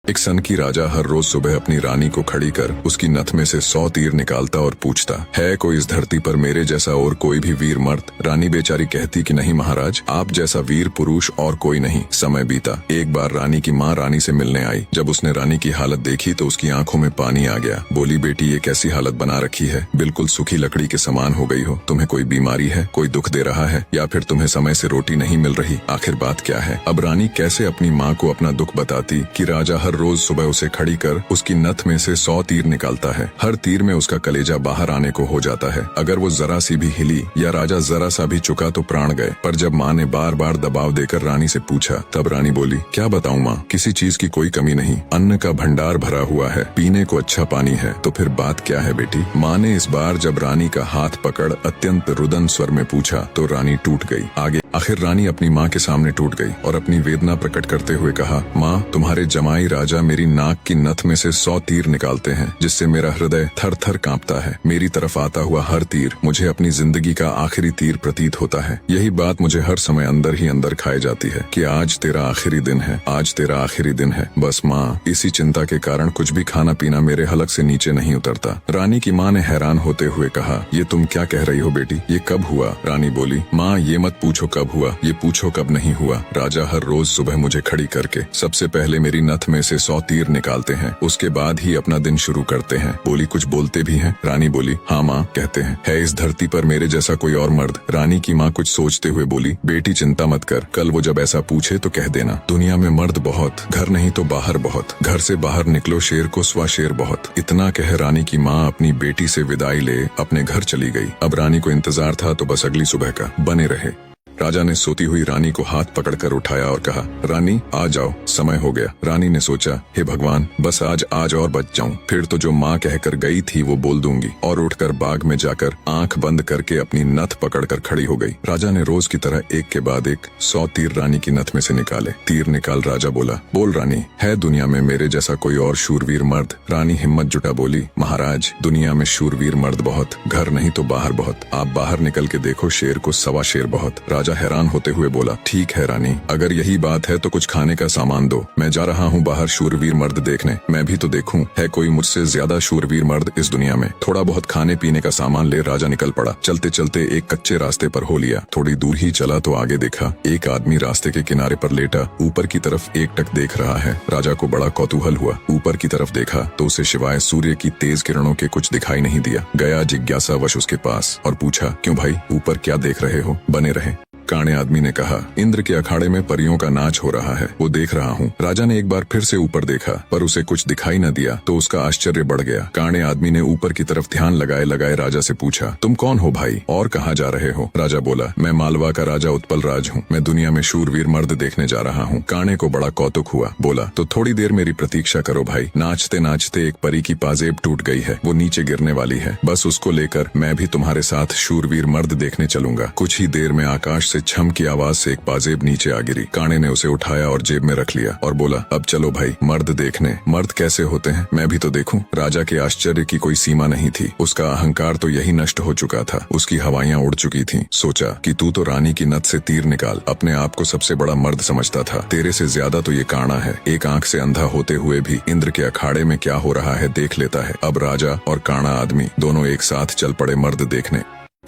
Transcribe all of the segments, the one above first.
एक सन की राजा हर रोज सुबह अपनी रानी को खड़ी कर उसकी नथ में से 100 तीर निकालता और पूछता, है कोई इस धरती पर मेरे जैसा और कोई भी वीर मर्द? रानी बेचारी कहती कि नहीं महाराज, आप जैसा वीर पुरुष और कोई नहीं। समय बीता। एक बार रानी की माँ रानी से मिलने आई। जब उसने रानी की हालत देखी तो उसकी आंखों में पानी आ गया। बोली, बेटी ये कैसी हालत बना रखी है, बिल्कुल सूखी लकड़ी के समान हो गई हो। तुम्हें कोई बीमारी है, कोई दुख दे रहा है, या फिर तुम्हें समय से रोटी नहीं मिल रही? आखिर बात क्या है? अब रानी कैसे अपनी माँ को अपना दुख बताती कि राजा हर रोज सुबह उसे खड़ी कर उसकी नथ में से 100 तीर निकालता है। हर तीर में उसका कलेजा बाहर आने को हो जाता है। अगर वो जरा सी भी हिली या राजा जरा सा भी चुका तो प्राण गए। पर जब माँ ने बार बार दबाव देकर रानी से पूछा, तब रानी बोली, क्या बताऊँ माँ, किसी चीज की कोई कमी नहीं, अन्न का भंडार भरा हुआ है, पीने को अच्छा पानी है। तो फिर बात क्या है बेटी? माँ ने इस बार जब रानी का हाथ पकड़ अत्यंत रुदन स्वर में पूछा तो रानी टूट गई। आखिर रानी अपनी माँ के सामने टूट गई और अपनी वेदना प्रकट करते हुए कहा, माँ, तुम्हारे जमाई राजा मेरी नाक की नथ में से 100 तीर निकालते हैं, जिससे मेरा हृदय थर थर कांपता है। मेरी तरफ आता हुआ हर तीर मुझे अपनी जिंदगी का आखिरी तीर प्रतीत होता है। यही बात मुझे हर समय अंदर ही अंदर खाई जाती है कि आज तेरा आखिरी दिन है, आज तेरा आखिरी दिन है। बस माँ, इसी चिंता के कारण कुछ भी खाना पीना मेरे हलक से नीचे नहीं उतरता। रानी की माँ ने हैरान होते हुए कहा, ये तुम क्या कह रही हो बेटी, ये कब हुआ? रानी बोली, माँ ये मत पूछो कब हुआ, ये पूछो कब नहीं हुआ। राजा हर रोज सुबह मुझे खड़ी करके सबसे पहले मेरी नथ में से 100 तीर निकालते हैं, उसके बाद ही अपना दिन शुरू करते हैं। बोली, कुछ बोलते भी हैं? रानी बोली, हाँ माँ, कहते हैं। है इस धरती पर मेरे जैसा कोई और मर्द? रानी की माँ कुछ सोचते हुए बोली, बेटी चिंता मत कर, कल वो जब ऐसा पूछे तो कह देना, दुनिया में मर्द बहुत, घर नहीं तो बाहर बहुत, घर से बाहर निकलो शेर को स्वा शेर बहुत। इतना कह रानी की माँ अपनी बेटी से विदाई ले अपने घर चली गई। अब रानी को इंतजार था तो बस अगली सुबह का। बने रहे। राजा ने सोती हुई रानी को हाथ पकड़कर उठाया और कहा, रानी आ जाओ, समय हो गया। रानी ने सोचा, हे भगवान, बस आज और बच जाऊं, फिर तो जो माँ कहकर गई थी वो बोल दूंगी। और उठकर बाग में जाकर आंख बंद करके अपनी नथ पकड़कर खड़ी हो गई। राजा ने रोज की तरह एक के बाद एक 100 तीर रानी की नथ में से निकाले। तीर निकाल राजा बोला, बोल रानी, है दुनिया में मेरे जैसा कोई और शूरवीर मर्द? रानी हिम्मत जुटा बोली, महाराज, दुनिया में शूरवीर मर्द बहुत, घर नहीं तो बाहर बहुत। आप बाहर निकल के देखो, शेर को सवा शेर बहुत। राजा हैरान होते हुए बोला, ठीक है रानी, अगर यही बात है तो कुछ खाने का सामान दो, मैं जा रहा हूँ बाहर शूरवीर मर्द देखने, मैं भी तो देखूं, है कोई मुझसे ज्यादा शूरवीर मर्द इस दुनिया में। थोड़ा बहुत खाने पीने का सामान ले राजा निकल पड़ा। चलते चलते एक कच्चे रास्ते पर हो लिया। थोड़ी दूर ही चला तो आगे देखा, एक आदमी रास्ते के किनारे पर लेटा ऊपर की तरफ एकटक देख रहा है। राजा को बड़ा कौतूहल हुआ। ऊपर की तरफ देखा तो उसे सिवाय सूर्य की तेज किरणों के कुछ दिखाई नहीं दिया। गया जिज्ञासावश उसके पास और पूछा, क्यों भाई, ऊपर क्या देख रहे हो? बने रहे। काणे आदमी ने कहा, इंद्र के अखाड़े में परियों का नाच हो रहा है, वो देख रहा हूँ। राजा ने एक बार फिर से ऊपर देखा पर उसे कुछ दिखाई न दिया तो उसका आश्चर्य बढ़ गया। काणे आदमी ने ऊपर की तरफ ध्यान लगाए लगाए राजा से पूछा, तुम कौन हो भाई और कहाँ जा रहे हो? राजा बोला, मैं मालवा का राजा उत्पल राज हूँ, मैं दुनिया में शूरवीर मर्द देखने जा रहा हूँ। काणे को बड़ा कौतुक हुआ। बोला, तो थोड़ी देर मेरी प्रतीक्षा करो भाई। नाचते नाचते एक परी की पाजेब टूट गई है, वो नीचे गिरने वाली है, बस उसको लेकर मैं भी तुम्हारे साथ शूरवीर मर्द देखने चलूंगा। कुछ ही देर में आकाश से छम की आवाज से एक पाजेब नीचे आ गिरी। काणे ने उसे उठाया और जेब में रख लिया और बोला, अब चलो भाई मर्द देखने। मर्द कैसे होते हैं, मैं भी तो देखूं। राजा के आश्चर्य की कोई सीमा नहीं थी। उसका अहंकार तो यही नष्ट हो चुका था, उसकी हवाइयां उड़ चुकी थीं। सोचा कि तू तो रानी की नथ से तीर निकाल अपने आप को सबसे बड़ा मर्द समझता था, तेरे से ज्यादा तो ये काणा है। एक आंख से अंधा होते हुए भी इंद्र के अखाड़े में क्या हो रहा है देख लेता है। अब राजा और काणा आदमी दोनों एक साथ चल पड़े मर्द देखने।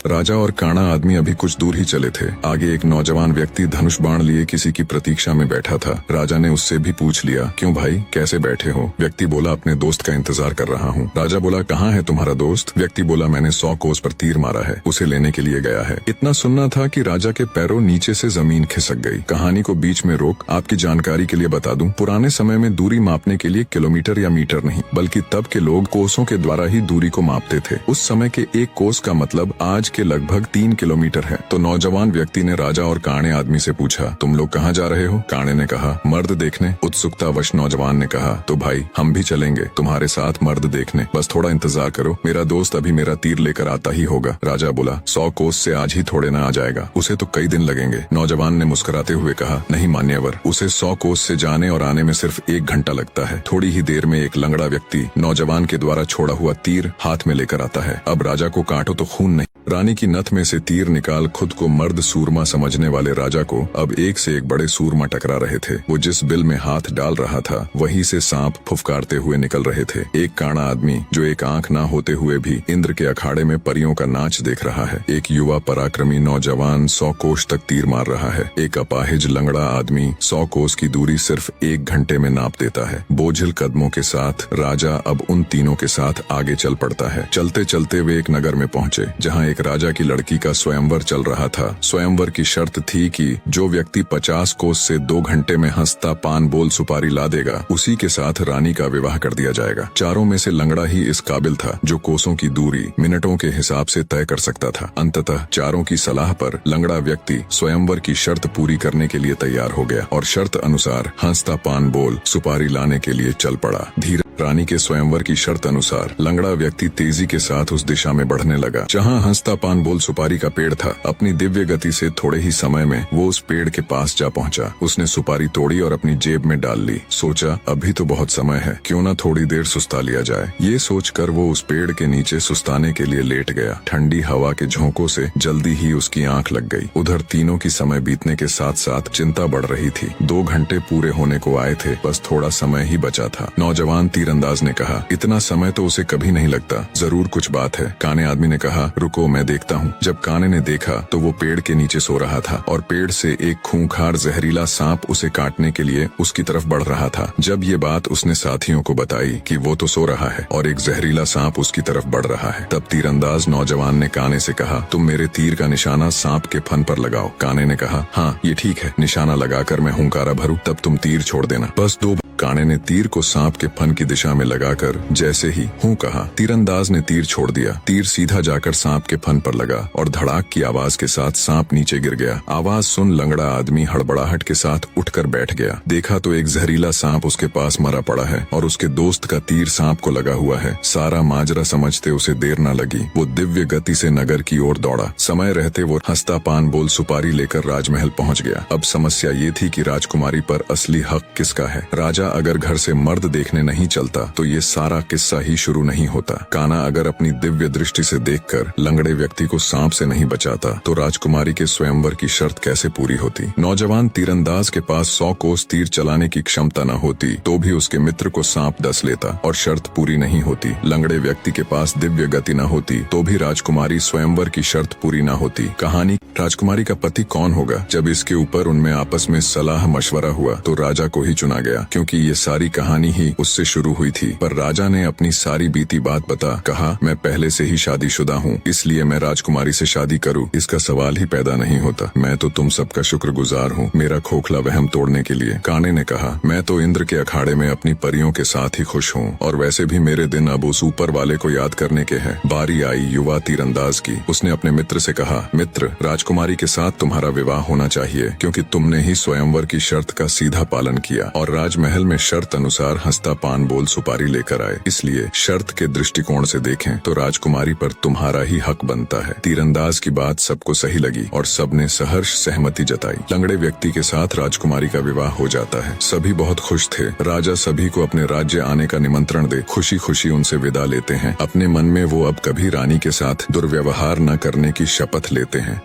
राजा और काणा आदमी अभी कुछ दूर ही चले थे। आगे एक नौजवान व्यक्ति धनुष बाण लिए किसी की प्रतीक्षा में बैठा था। राजा ने उससे भी पूछ लिया, क्यों भाई, कैसे बैठे हो? व्यक्ति बोला, अपने दोस्त का इंतजार कर रहा हूँ। राजा बोला, कहाँ है तुम्हारा दोस्त? व्यक्ति बोला, मैंने 100 कोस पर तीर मारा है, उसे लेने के लिए गया है। इतना सुनना था कि राजा के पैरों नीचे से जमीन खिसक गई। कहानी को बीच में रोक आपकी जानकारी के लिए बता दूं, पुराने समय में दूरी मापने के लिए किलोमीटर या मीटर नहीं बल्कि तब के लोग कोसों के द्वारा ही दूरी को मापते थे। उस समय के एक कोस का मतलब आज के लगभग 3 किलोमीटर है। तो नौजवान व्यक्ति ने राजा और काणे आदमी से पूछा, तुम लोग कहाँ जा रहे हो? काणे ने कहा, मर्द देखने। उत्सुकतावश नौजवान ने कहा, तो भाई हम भी चलेंगे तुम्हारे साथ मर्द देखने, बस थोड़ा इंतजार करो, मेरा दोस्त अभी मेरा तीर लेकर आता ही होगा। राजा बोला, 100 कोस से आज ही थोड़े न आ जाएगा, उसे तो कई दिन लगेंगे। नौजवान ने मुस्कुराते हुए कहा, नहीं मान्यवर, उसे 100 कोस से जाने और आने में सिर्फ 1 घंटा लगता है। थोड़ी ही देर में एक लंगड़ा व्यक्ति नौजवान के द्वारा छोड़ा हुआ तीर हाथ में लेकर आता है। अब राजा को काटो तो खून नहीं रानी की नथ में से तीर निकाल खुद को मर्द सूरमा समझने वाले राजा को अब एक से एक बड़े सूरमा टकरा रहे थे। वो जिस बिल में हाथ डाल रहा था वहीं से सांप फुफकारते हुए निकल रहे थे। एक काना आदमी जो एक आंख ना होते हुए भी इंद्र के अखाड़े में परियों का नाच देख रहा है। एक युवा पराक्रमी नौजवान 100 कोस तक तीर मार रहा है। एक अपाहिज लंगड़ा आदमी 100 कोस की दूरी सिर्फ 1 घंटे में नाप देता है। बोझिल कदमों के साथ राजा अब उन तीनों के साथ आगे चल पड़ता है। चलते चलते वे एक नगर में पहुंचे जहां एक राजा की लड़की का स्वयंवर चल रहा था। स्वयंवर की शर्त थी कि जो व्यक्ति 50 कोस से 2 घंटे में हंसता पान बोल सुपारी ला देगा उसी के साथ रानी का विवाह कर दिया जाएगा। चारों में से लंगड़ा ही इस काबिल था जो कोसों की दूरी मिनटों के हिसाब से तय कर सकता था। अंततः चारों की सलाह पर लंगड़ा व्यक्ति स्वयंवर की शर्त पूरी करने के लिए तैयार हो गया और शर्त अनुसार हंसता पान बोल सुपारी लाने के लिए चल पड़ा। धीरे रानी के स्वयंवर की शर्त अनुसार लंगड़ा व्यक्ति तेजी के साथ उस दिशा में बढ़ने लगा जहां हंसता पान बोल सुपारी का पेड़ था। अपनी दिव्य गति से थोड़े ही समय में वो उस पेड़ के पास जा पहुंचा। उसने सुपारी तोड़ी और अपनी जेब में डाल ली। सोचा अभी तो बहुत समय है, क्यों ना थोड़ी देर सुस्ता लिया जाए। ये सोचकर वो उस पेड़ के नीचे सुस्ताने के लिए लेट गया। ठंडी हवा के झोंकों से जल्दी ही उसकी आंख लग गई। उधर तीनों की समय बीतने के साथ साथ चिंता बढ़ रही थी। 2 घंटे पूरे होने को आए थे, बस थोड़ा समय ही बचा था। नौजवान तीरंदाज ने कहा, इतना समय तो उसे कभी नहीं लगता, जरूर कुछ बात है। काने आदमी ने कहा, रुको मैं देखता हूँ। जब काने ने देखा तो वो पेड़ के नीचे सो रहा था और पेड़ से एक खूंखार जहरीला सांप उसे काटने के लिए उसकी तरफ बढ़ रहा था। जब ये बात उसने साथियों को बताई कि वो तो सो रहा है और एक जहरीला सांप उसकी तरफ बढ़ रहा है, तब तीरंदाज नौजवान ने काने से कहा, तुम मेरे तीर का निशाना सांप के फन पर लगाओ। काने ने कहा, हाँ ये ठीक है, निशाना लगाकर मैं हुंकारा भरूं तब तुम तीर छोड़ देना। बस 2 काने ने तीर को सांप के फन की दिशा में लगाकर जैसे ही हूं कहा, तीरंदाज ने तीर छोड़ दिया। तीर सीधा जाकर सांप के फन पर लगा और धड़ाक की आवाज के साथ सांप नीचे गिर गया। आवाज सुन लंगड़ा आदमी हड़बड़ाहट के साथ उठकर बैठ गया। देखा तो एक जहरीला सांप उसके पास मरा पड़ा है और उसके दोस्त का तीर सांप को लगा हुआ है। सारा माजरा समझते उसे देर न लगी। वो दिव्य गति से नगर की ओर दौड़ा। समय रहते वो हंसता पान बोल सुपारी लेकर राजमहल पहुंच गया। अब समस्या ये थी कि राजकुमारी पर असली हक किसका है। राजा अगर घर से मर्द देखने नहीं चलता तो ये सारा किस्सा ही शुरू नहीं होता। काना अगर अपनी दिव्य दृष्टि से देखकर लंगड़े व्यक्ति को सांप से नहीं बचाता तो राजकुमारी के स्वयंवर की शर्त कैसे पूरी होती। नौजवान तीरंदाज के पास 100 कोस तीर चलाने की क्षमता न होती तो भी उसके मित्र को सांप डस लेता और शर्त पूरी नहीं होती। लंगड़े व्यक्ति के पास दिव्य गति न होती तो भी राजकुमारी स्वयंवर की शर्त पूरी न होती। कहानी राजकुमारी का पति कौन होगा। जब इसके ऊपर उनमें आपस में सलाह मशवरा हुआ तो राजा को ही चुना गया, क्योंकि ये सारी कहानी ही उससे शुरू हुई थी। पर राजा ने अपनी सारी बीती बात बता कहा, मैं पहले से ही शादीशुदा हूँ, इसलिए मैं राजकुमारी से शादी करूँ इसका सवाल ही पैदा नहीं होता। मैं तो तुम सबका शुक्रगुजार हूँ मेरा खोखला वहम तोड़ने के लिए। काने ने कहा, मैं तो इंद्र के अखाड़े में अपनी परियों के साथ ही खुश हूँ और वैसे भी मेरे दिन अब उस ऊपर वाले को याद करने के हैं। बारी आई युवा तीरंदाज की। उसने अपने मित्र से कहा, मित्र राजकुमारी के साथ तुम्हारा विवाह होना चाहिए, क्योंकि तुमने ही स्वयंवर की शर्त का सीधा पालन किया और राजमहल में शर्त अनुसार हंसता पान बोल सुपारी लेकर आए। इसलिए शर्त के दृष्टिकोण से देखें तो राजकुमारी पर तुम्हारा ही हक बनता है। तीरंदाज की बात सबको सही लगी और सबने सहर्ष सहमति जताई। लंगड़े व्यक्ति के साथ राजकुमारी का विवाह हो जाता है। सभी बहुत खुश थे। राजा सभी को अपने राज्य आने का निमंत्रण दे खुशी खुशी उनसे विदा लेते हैं। अपने मन में वो अब कभी रानी के साथ दुर्व्यवहार न करने की शपथ लेते हैं।